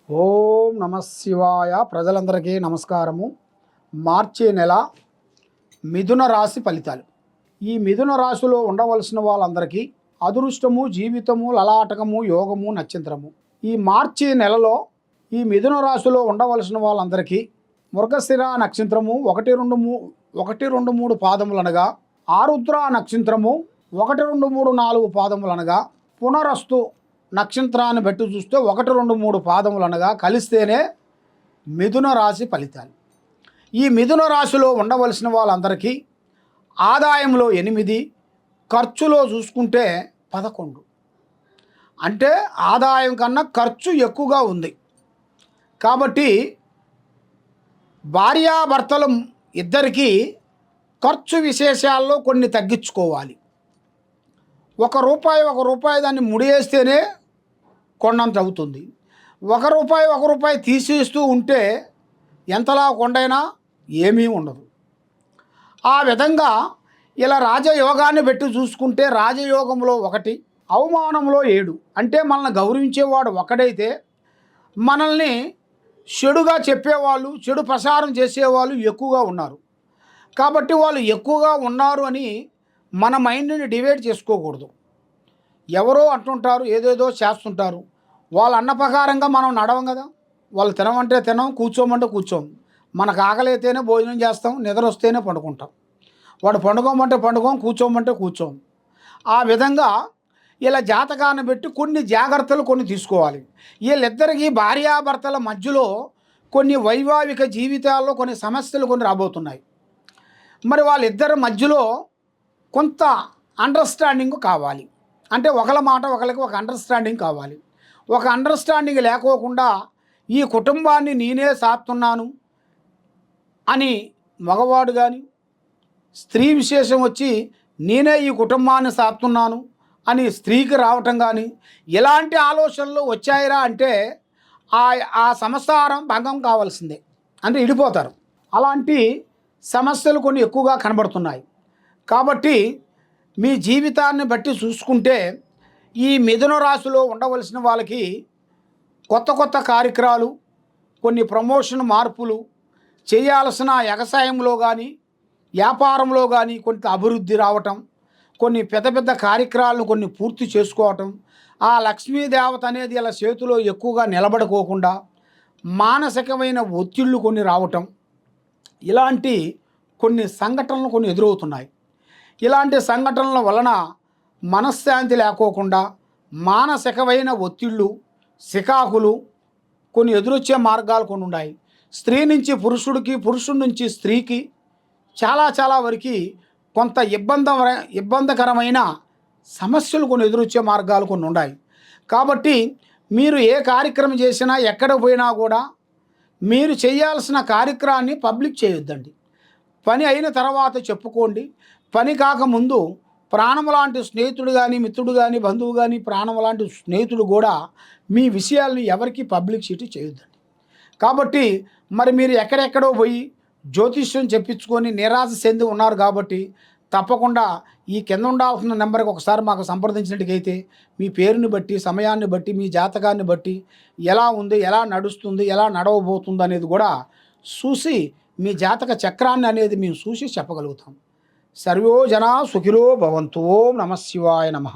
ఓం నమ శివాయ. ప్రజలందరికీ నమస్కారము. మార్చి నెల మిథున రాశి ఫలితాలు. ఈ మిథున రాశిలో ఉండవలసిన వాళ్ళందరికీ అదృష్టము, జీవితము, లలాటకము, యోగము, నక్షత్రము. ఈ మార్చి నెలలో ఈ మిథున రాశిలో ఉండవలసిన వాళ్ళందరికీ మృగశిర నక్షత్రము 1, 2, 3 పాదములు అనగా, ఆరుద్ర నక్షత్రము 1, 2, 3, 4 పాదములు అనగా, పునరస్తు నక్షత్రాన్ని బట్టి చూస్తే 1, 2, 3 పాదములు అనగా కలిస్తేనే మిథున రాశి ఫలితాలు. ఈ మిథున రాశిలో ఉండవలసిన వాళ్ళందరికీ ఆదాయంలో 8, ఖర్చులో చూసుకుంటే 11. అంటే ఆదాయం కన్నా ఖర్చు ఎక్కువగా ఉంది. కాబట్టి భార్యాభర్తలు ఇద్దరికీ ఖర్చు విశేషాల్లో కొన్ని తగ్గించుకోవాలి. ఒక రూపాయి దాన్ని ముడియేస్తేనే కొండంత అవుతుంది. ఒక రూపాయి తీసేస్తూ ఉంటే ఎంతలా కొండైనా ఏమీ ఉండదు. ఆ విధంగా ఇలా రాజయోగాన్ని పెట్టి చూసుకుంటే రాజయోగంలో 1, అవమానంలో 7. అంటే మనల్ని గౌరవించేవాడు ఒకడైతే మనల్ని చెడుగా చెప్పేవాళ్ళు, చెడు ప్రసారం చేసేవాళ్ళు ఎక్కువగా ఉన్నారు. కాబట్టి వాళ్ళు ఎక్కువగా ఉన్నారు అని మన మైండ్ని డివైడ్ చేసుకోకూడదు. ఎవరో అంటుంటారు, ఏదేదో చేస్తుంటారు. వాళ్ళ అన్న ప్రకారంగా మనం నడవం కదా. వాళ్ళు తినమంటే తినం, కూర్చోమంటే కూర్చోం. మనకు ఆకలి అయితేనే భోజనం చేస్తాం, నిద్ర వస్తేనే పండుకుంటాం. వాడు పండుకోమంటే పండుకోం, కూర్చోమంటే కూర్చోం. ఆ విధంగా ఇలా జాతకాన్ని పెట్టి కొన్ని జాగ్రత్తలు తీసుకోవాలి. వీళ్ళిద్దరికీ భార్యాభర్తల మధ్యలో కొన్ని వైవాహిక జీవితాల్లో కొన్ని సమస్యలు రాబోతున్నాయి. మరి వాళ్ళిద్దరి మధ్యలో కొంత అండర్స్టాండింగ్ కావాలి. అంటే ఒకళ్ళ మాట ఒకరికి ఒక అండర్స్టాండింగ్ కావాలి. ఒక అండర్స్టాండింగ్ లేకోకుండా ఈ కుటుంబాన్ని నేనే సాత్తున్నాను అని మగవాడు కానీ, స్త్రీ విశేషం వచ్చి నేనే ఈ కుటుంబాన్ని సాత్తున్నాను అని స్త్రీకి రావటం కానీ, ఇలాంటి ఆలోచనలు వచ్చాయిరా అంటే ఆ సంసారం భంగం కావాల్సిందే. అంటే ఇడిపోతారు. అలాంటి సమస్యలు కొన్ని ఎక్కువగా కనబడుతున్నాయి. కాబట్టి మీ జీవితాన్ని బట్టి చూసుకుంటే ఈ మిథున రాశిలో ఉండవలసిన వాళ్ళకి కొత్త కార్యక్రమాలు, కొన్ని ప్రమోషన్ మార్పులు చేయాల్సిన వ్యవసాయంలో కానీ, వ్యాపారంలో కానీ కొంత అభివృద్ధి రావటం, కొన్ని పెద్ద కార్యక్రమాలను పూర్తి చేసుకోవటం, ఆ లక్ష్మీదేవత అనేది ఇలా చేతిలో ఎక్కువగా నిలబడుకోకుండా మానసికమైన ఒత్తిళ్ళు రావటం, ఇలాంటి కొన్ని సంఘటనలు ఎదురవుతున్నాయి. ఇలాంటి సంఘటనల వలన మనశ్శాంతి లేకోకుండా మానసికమైన ఒత్తిళ్ళు, సికాకులు ఎదురొచ్చే మార్గాలు ఉన్నాయి. స్త్రీ నుంచి పురుషుడికి, పురుషుడి నుంచి స్త్రీకి చాలా వరకు కొంత ఇబ్బందికరమైన సమస్యలు ఎదురొచ్చే మార్గాలు ఉన్నాయి. కాబట్టి మీరు ఏ కార్యక్రమం చేసినా, ఎక్కడ పోయినా కూడా మీరు చేయాల్సిన కార్యక్రమాన్ని పబ్లిక్ చేయొద్దండి. పని అయిన తర్వాత చెప్పుకోండి. పని కాకముందు ప్రాణం లాంటి స్నేహితుడు కానీ, మిత్రుడు కానీ, బంధువు కానీ, ప్రాణం లాంటి స్నేహితుడు కూడా మీ విషయాల్ని ఎవరికి పబ్లిసిటీ చేయొద్దండి. కాబట్టి మరి మీరు ఎక్కడెక్కడో పోయి జ్యోతిష్యం చెప్పించుకొని నిరాశ చెంది ఉన్నారు. కాబట్టి తప్పకుండా ఈ కింద ఉండాల్సిన నెంబర్కి ఒకసారి మాకు సంప్రదించినట్టుకైతే మీ పేరుని బట్టి, సమయాన్ని బట్టి, మీ జాతకాన్ని బట్టి ఎలా ఉంది, ఎలా నడుస్తుంది, ఎలా నడవబోతుంది అనేది కూడా చూసి మీ జాతక చక్రాన్ని అనేది మేము చూసి చెప్పగలుగుతాం. సర్వో జనా సుఖినో భవంతు. ఓం నమ శివాయ నమః.